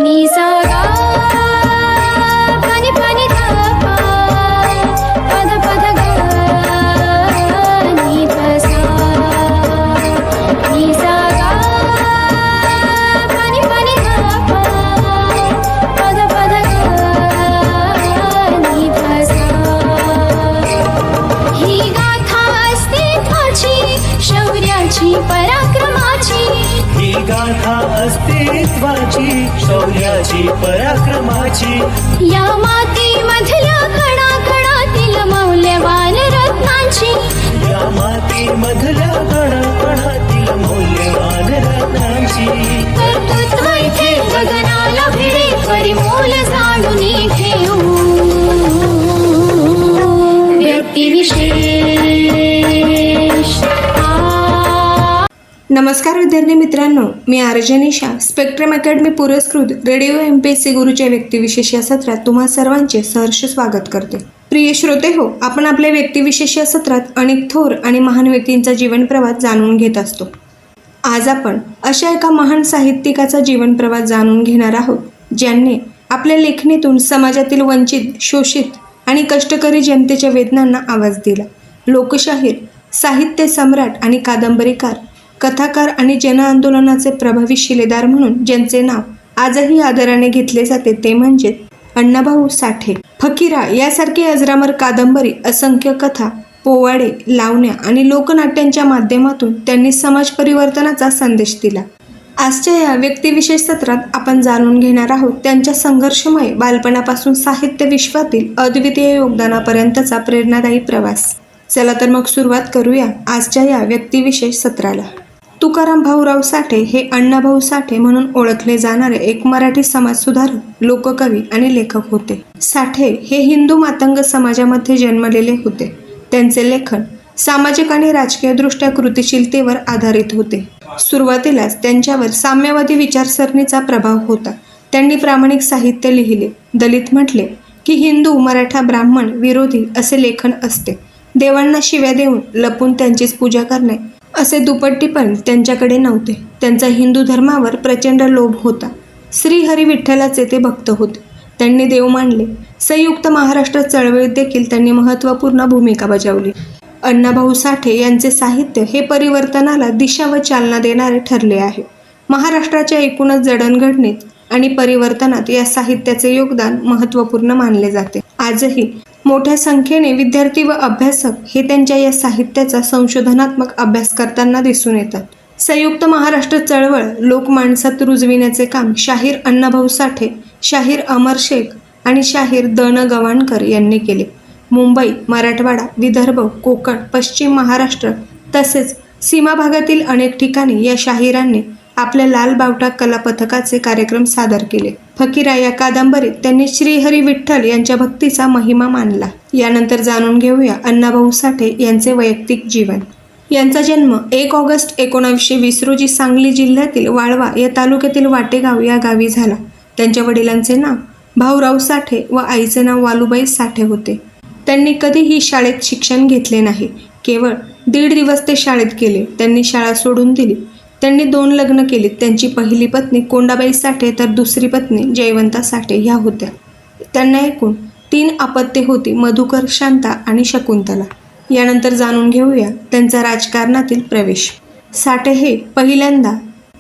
नि सा गा पनि पनि धा पा पद पद गा नि ध सा नि सा गा पनि पनि धा पा पद पद गा नि ध सा ही गाथा अस्तित्वाची शौर्याची पराक्रमाची ही गाथा अस्तित्वाची शौर्याची पराक्रमाची या मातीमधल्या कणाकणातील मौल्यवान रत्नांची या मातीमधल्या कणाकणातील मौल्यवान रत्नांची कर्तृत्व इथे गगनाला भिडे परिमोल जाणून घेऊ व्यक्तिविशेष नमस्कार विद्यार्थी मित्रांनो, मी आरजे निशा स्पेक्ट्रम अकॅडमी पुरस्कृत रेडिओ MPSC गुरुच्या व्यक्तिविशेष या सत्रात तुम्हा सर्वांचे सहर्ष स्वागत करते. प्रिय श्रोते हो, आपण आपल्या व्यक्तिविशेष या सत्रात अनेक थोर आणि महान व्यक्तींचा जीवन प्रवास जाणून घेत असतो. आज आपण अशा एका महान साहित्यिकाचा जीवन प्रवास जाणून घेणार आहोत, ज्यांनी आपल्या लेखणीतून समाजातील वंचित, शोषित आणि कष्टकरी जनतेच्या वेदनांना आवाज दिला. लोकशाहीर, साहित्य सम्राट आणि कादंबरीकार, कथाकार आणि जनआंदोलनाचे प्रभावी शिलेदार म्हणून ज्यांचे नाव आजही आदराने घेतले जाते ते म्हणजे अण्णाभाऊ साठे. फकीरा यासारखी अजरामर कादंबरी, असंख्य कथा, पोवाडे, लावण्या आणि लोकनाट्यांच्या माध्यमातून त्यांनी समाज परिवर्तनाचा संदेश दिला. आजच्या या व्यक्तिविशेष सत्रात आपण जाणून घेणार आहोत त्यांच्या संघर्षमय बालपणापासून साहित्य विश्वातील अद्वितीय योगदानापर्यंतचा प्रेरणादायी प्रवास. चला तर मग सुरुवात करूया आजच्या या व्यक्तिविशेष सत्राला. तुकाराम भाऊराव साठे हे अण्णाभाऊ साठे म्हणून ओळखले जाणारे एक मराठी समाजसुधारक, लोककवी आणि लेखक होते. साठे हे हिंदू मातंग समाजामध्ये जन्मलेले होते. त्यांचे लेखन सामाजिक आणि राजकीयदृष्ट्या कृतिशीलतेवर आधारित होते. सुरुवातीलाच त्यांच्यावर साम्यवादी विचारसरणीचा प्रभाव होता. त्यांनी प्रामाणिक साहित्य लिहिले. दलित म्हटले की हिंदू, मराठा, ब्राह्मण विरोधी असे लेखन असते. देवांना शिव्या देऊन लपून त्यांचीच पूजा करणे असे दुपट्टीपण त्यांच्याकडे नव्हते. त्यांचा हिंदू धर्मावर प्रचंड लोभ होता. श्री हरी विठ्ठलाचे ते भक्त होते. त्यांनी देव मानले. संयुक्त महाराष्ट्र चळवळीत देखील त्यांनी महत्त्वपूर्ण भूमिका बजावली. अण्णाभाऊ साठे यांचे साहित्य हे परिवर्तनाला दिशा व चालना देणारे ठरले आहे. महाराष्ट्राच्या एकूणच जडणघडणीत आणि परिवर्तनात या साहित्याचे योगदान महत्त्वपूर्ण मानले जाते. आजही मोठ्या संख्येने विद्यार्थी व अभ्यासक हे त्यांच्या या साहित्याचा संशोधनात्मक अभ्यास करताना दिसून येतात. संयुक्त महाराष्ट्र चळवळ लोक माणसात रुजविण्याचे काम शाहीर अण्णाभाऊ साठे, शाहीर अमर शेख आणि शाहीर द.न. गवाणकर यांनी केले. मुंबई, मराठवाडा, विदर्भ, कोकण, पश्चिम महाराष्ट्र तसेच सीमा भागातील अनेक ठिकाणी या शाहिरांनी आपल्या लाल बावटा कला पथकाचे कार्यक्रम सादर केले. फकीरा या कादंबरीत त्यांनी श्रीहरी विठ्ठल यांच्या भक्तीचा महिमा मांडला. यानंतर जाणून घेऊया अण्णाभाऊ साठे यांचे वैयक्तिक जीवन. यांचा जन्म 1 ऑगस्ट 1920 रोजी सांगली जिल्ह्यातील वाळवा या तालुक्यातील वाटेगाव या गावी झाला. त्यांच्या वडिलांचे नाव भाऊराव साठे व आईचे नाव वालुबाई साठे होते. त्यांनी कधीही शाळेत शिक्षण घेतले नाही. केवळ 1.5 दिवस ते शाळेत गेले. त्यांनी शाळा सोडून दिली. त्यांनी 2 लग्न केली. त्यांची पहिली पत्नी कोंडाबाई साठे तर दुसरी पत्नी जयवंता साठे ह्या होत्या. त्यांना एकूण 3 अपत्ये होती, मधुकर, शांता आणि शकुंतला. यानंतर जाणून घेऊया त्यांचा राजकारणातील प्रवेश. साठे हे पहिल्यांदा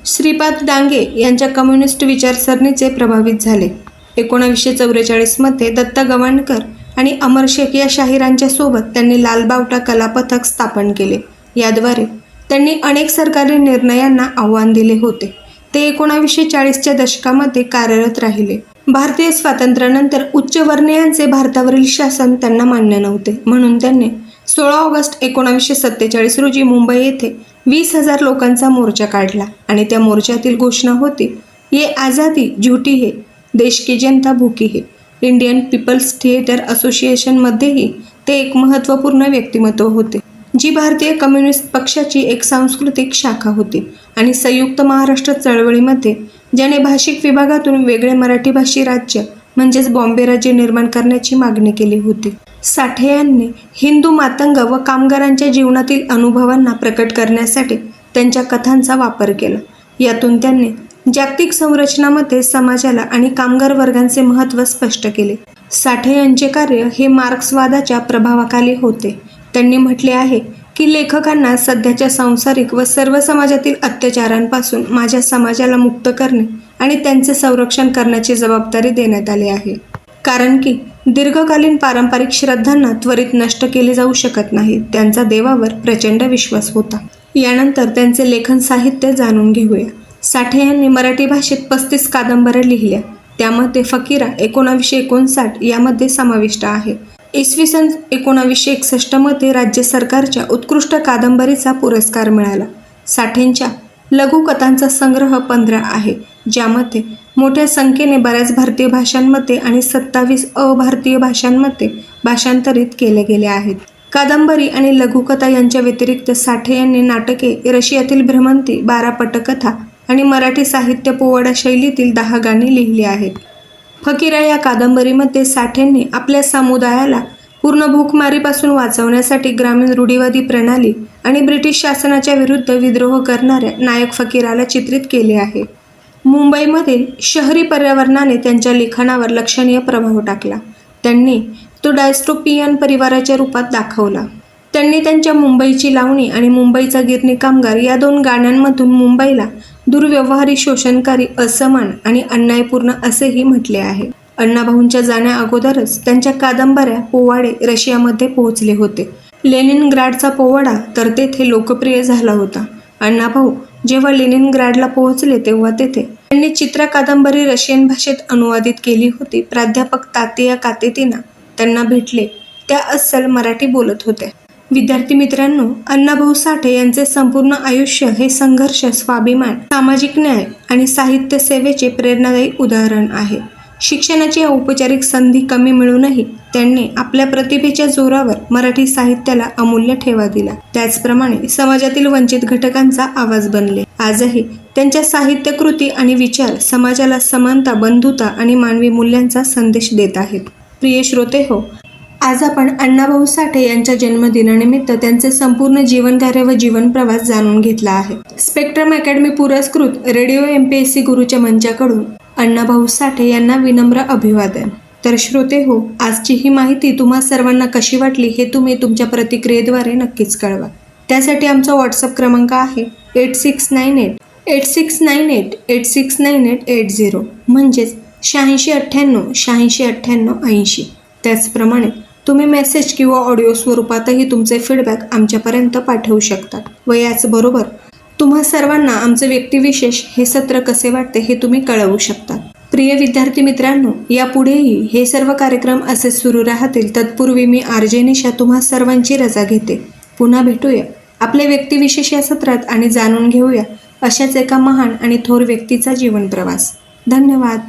श्रीपाद डांगे यांच्या कम्युनिस्ट विचारसरणीचे प्रभावित झाले. 1944 मध्ये दत्ता गवाणकर आणि अमर शेख या शाहिरांच्या सोबत त्यांनी लालबावटा कला पथक स्थापन केले. याद्वारे त्यांनी अनेक सरकारी निर्णयांना आव्हान दिले होते. ते 1940च्या दशकामध्ये कार्यरत राहिले. भारतीय स्वातंत्र्यानंतर उच्चवर्णीयांचे भारतावरील शासन त्यांना मान्य नव्हते, म्हणून त्यांनी 16 ऑगस्ट 1947 रोजी मुंबई येथे 20,000 लोकांचा मोर्चा काढला आणि त्या मोर्चातील घोषणा होती, ये आझादी झूठी है, देश की जनता भूकी है. इंडियन पीपल्स थिएटर असोसिएशनमध्येही ते एक महत्त्वपूर्ण व्यक्तिमत्व होते, जी भारतीय कम्युनिस्ट पक्षाची एक सांस्कृतिक शाखा होती. आणि संयुक्त महाराष्ट्र चळवळीमध्ये ज्याने भाषिक विभागातून वेगळे मराठी भाषी राज्य म्हणजेच बॉम्बे राज्य निर्माण करण्याची मागणी केली होती. साठे यांनी हिंदू मातंग व कामगारांच्या जीवनातील अनुभवांना प्रकट करण्यासाठी त्यांच्या कथांचा वापर केला. यातून त्यांनी जागतिक संरचनामध्ये समाजाला आणि कामगार वर्गांचे महत्त्व स्पष्ट केले. साठे यांचे कार्य हे मार्क्सवादाच्या प्रभावाखाली होते. त्यांनी म्हटले आहे की लेखकांना सध्याच्या सांसारिक व सर्व समाजातील अत्याचारांपासून माझ्या समाजाला मुक्त करणे आणि त्यांचे संरक्षण करण्याची जबाबदारी देण्यात आली आहे. कारण की दीर्घकालीन पारंपरिक श्रद्धांना त्वरित नष्ट केले जाऊ शकत नाही. त्यांचा देवावर प्रचंड विश्वास होता. यानंतर त्यांचे लेखन साहित्य जाणून घेऊया. साठे यांनी मराठी भाषेत 35 कादंबऱ्या लिहिल्या. त्यामध्ये फकीरा 1959 यामध्ये समाविष्ट आहे. इसवी सन 1961 मध्ये राज्य सरकारच्या उत्कृष्ट कादंबरीचा पुरस्कार मिळाला. साठेंच्या लघुकथांचा संग्रह 15 आहे, ज्यामध्ये मोठ्या संख्येने बऱ्याच भारतीय भाषांमध्ये आणि 27 अभारतीय भाषांमध्ये भाषांतरित केले गेले आहेत. कादंबरी आणि लघुकथा यांच्या व्यतिरिक्त साठे यांनी नाटके, रशियातील भ्रमंती, 12 पटकथा आणि मराठी साहित्य पोवाडा शैलीतील 10 गाणी लिहिली आहेत. फकीरा या कादंबरीमध्ये साठेंनी आपल्या समुदायाला पूर्ण भूकमारीपासून वाचवण्यासाठी ग्रामीण रूढीवादी प्रणाली आणि ब्रिटिश शासनाच्या विरुद्ध विद्रोह करणाऱ्या नायक फकीराला चित्रित केले आहे. मुंबईमधील शहरी पर्यावरणाने त्यांच्या लिखाणावर लक्षणीय प्रभाव टाकला. त्यांनी तो डायस्टोपियन परिवाराच्या रूपात दाखवला. त्यांनी त्यांच्या मुंबईची लावणी आणि मुंबईचा गिरणी कामगार या 2 गाण्यांमधून मुंबईला दुर्व्यवहारी, शोषणकारी, असमान आणि अन्यायपूर्ण असेही म्हटले आहे. अण्णाभाऊंच्या जाण्या अगोदरच त्यांच्या कादंबऱ्या, पोवाडे रशियामध्ये पोहोचले होते. लेनिनग्राडचा पोवाडा तर तेथे लोकप्रिय झाला होता. अण्णाभाऊ जेव्हा लेनिनग्राडला पोहोचले तेव्हा तेथे त्यांनी चित्रा कादंबरी रशियन भाषेत अनुवादित केली होती. प्राध्यापक तात्या कातेतीना त्यांना भेटले. त्या अस्सल मराठी बोलत होत्या. विद्यार्थी मित्रांनो, अण्णाभाऊ साठे यांचे संपूर्ण आयुष्य हे संघर्ष, स्वाभिमान, सामाजिक न्याय आणि साहित्य सेवेचे प्रेरणादायी उदाहरण आहे. शिक्षणाची औपचारिक संधी कमी मिळूनही त्यांनी आपल्या प्रतिभेच्या जोरावर मराठी साहित्याला अमूल्य ठेवा दिला. त्याचप्रमाणे समाजातील वंचित घटकांचा आवाज बनले. आजही त्यांच्या साहित्यकृती आणि विचार समाजाला समानता, बंधुता आणि मानवी मूल्यांचा संदेश देत आहेत. प्रिय श्रोते हो, आज आपण अण्णाभाऊ साठे यांच्या जन्मदिनानिमित्त त्यांचे संपूर्ण जीवनकार्य व जीवनप्रवास जाणून घेतला आहे. स्पेक्ट्रम अकॅडमी पुरस्कृत रेडिओ MPSC गुरुच्या मंचाकडून अण्णाभाऊ साठे यांना विनम्र अभिवादन. तर श्रोते हो, आजची ही माहिती तुम्हा सर्वांना कशी वाटली हे तुम्ही तुमच्या प्रतिक्रियेद्वारे नक्कीच कळवा. त्यासाठी आमचा व्हॉट्सअप क्रमांक आहे 86988698869880 म्हणजेच 8698 8698 80. त्याचप्रमाणे तुम्ही मेसेज किंवा ऑडिओ स्वरूपातही तुमचे फीडबॅक आमच्यापर्यंत पाठवू शकता. व याचबरोबर तुम्हा सर्वांना आमचे व्यक्तिविशेष हे सत्र कसे वाटते हे तुम्ही कळवू शकता. प्रिय विद्यार्थी मित्रांनो, यापुढेही हे सर्व कार्यक्रम असे सुरू राहतील. तत्पूर्वी मी RJ निशा तुम्हा सर्वांची रजा घेते. पुन्हा भेटूया आपले व्यक्तिविशेष या सत्रात आणि जाणून घेऊया अशाच एका महान आणि थोर व्यक्तीचा जीवन प्रवास. धन्यवाद.